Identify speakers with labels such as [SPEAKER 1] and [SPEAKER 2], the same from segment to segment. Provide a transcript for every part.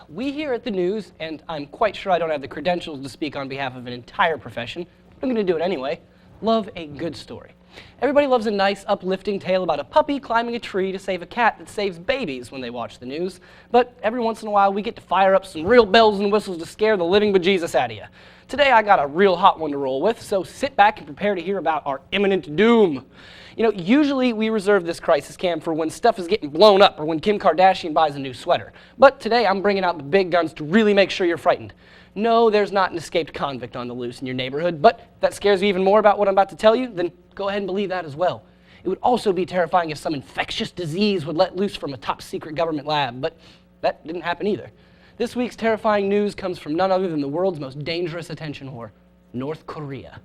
[SPEAKER 1] We here at the news, and I'm quite sure I don't have the credentials to speak on behalf of an entire profession, but I'm going to do it anyway, love a good story. Everybody loves a nice, uplifting tale about a puppy climbing a tree to save a cat that saves babies when they watch the news, but every once in a while we get to fire up some real bells and whistles to scare the living bejesus out of you. Today I got a real hot one to roll with, so sit back and prepare to hear about our imminent doom. You know, usually we reserve this crisis cam for when stuff is getting blown up or when Kim Kardashian buys a new sweater. But today I'm bringing out the big guns to really make sure you're frightened. No, there's not an escaped convict on the loose in your neighborhood, but if that scares you even more about what I'm about to tell you, then go ahead and believe that as well. It would also be terrifying if some infectious disease would let loose from a top secret government lab, but that didn't happen either. This week's terrifying news comes from none other than the world's most dangerous attention whore, North Korea.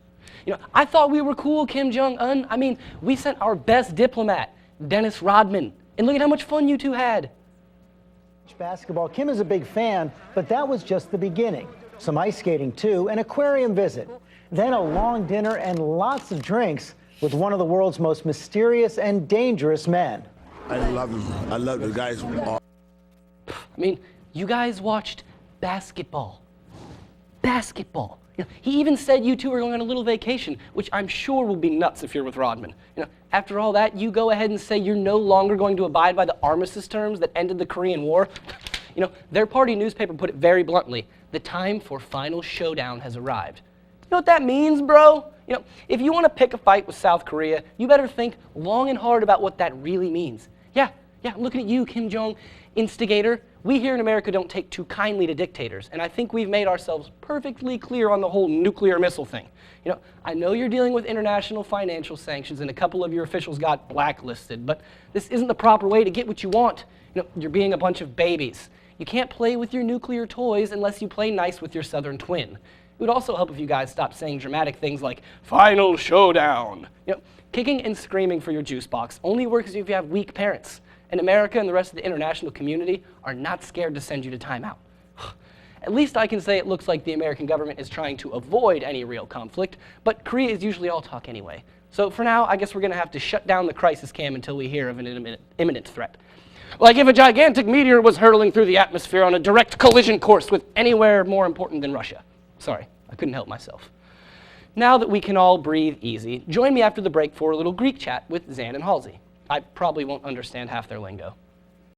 [SPEAKER 1] You know, I thought we were cool, Kim Jong Un. I mean, we sent our best diplomat, Dennis Rodman, and look at how much fun you two had.
[SPEAKER 2] Basketball. Kim is a big fan, but that was just the beginning. Some ice skating too, an aquarium visit, then a long dinner and lots of drinks with one of the world's most mysterious and dangerous men.
[SPEAKER 3] I love him. I love the guys.
[SPEAKER 1] I mean, you guys watched basketball. Basketball. You know, he even said you two are going on a little vacation, which I'm sure will be nuts if you're with Rodman. You know, after all that, you go ahead and say you're no longer going to abide by the armistice terms that ended the Korean War. You know, their party newspaper put it very bluntly: the time for final showdown has arrived. You know what that means, bro? You know, if you want to pick a fight with South Korea, you better think long and hard about what that really means. Yeah, I'm looking at you, Kim Jong, instigator. We here in America don't take too kindly to dictators, and I think we've made ourselves perfectly clear on the whole nuclear missile thing. You know, I know you're dealing with international financial sanctions and a couple of your officials got blacklisted, but this isn't the proper way to get what you want. You know, you're being a bunch of babies. You can't play with your nuclear toys unless you play nice with your southern twin. It would also help if you guys stopped saying dramatic things like, final showdown. You know, kicking and screaming for your juice box only works if you have weak parents. And America and the rest of the international community are not scared to send you to timeout. At least I can say it looks like the American government is trying to avoid any real conflict, but Korea is usually all talk anyway. So for now, I guess we're going to have to shut down the crisis cam until we hear of an imminent threat. Like if a gigantic meteor was hurtling through the atmosphere on a direct collision course with anywhere more important than Russia. Sorry, I couldn't help myself. Now that we can all breathe easy, join me after the break for a little Greek chat with Zan and Halsey. I probably won't understand half their lingo.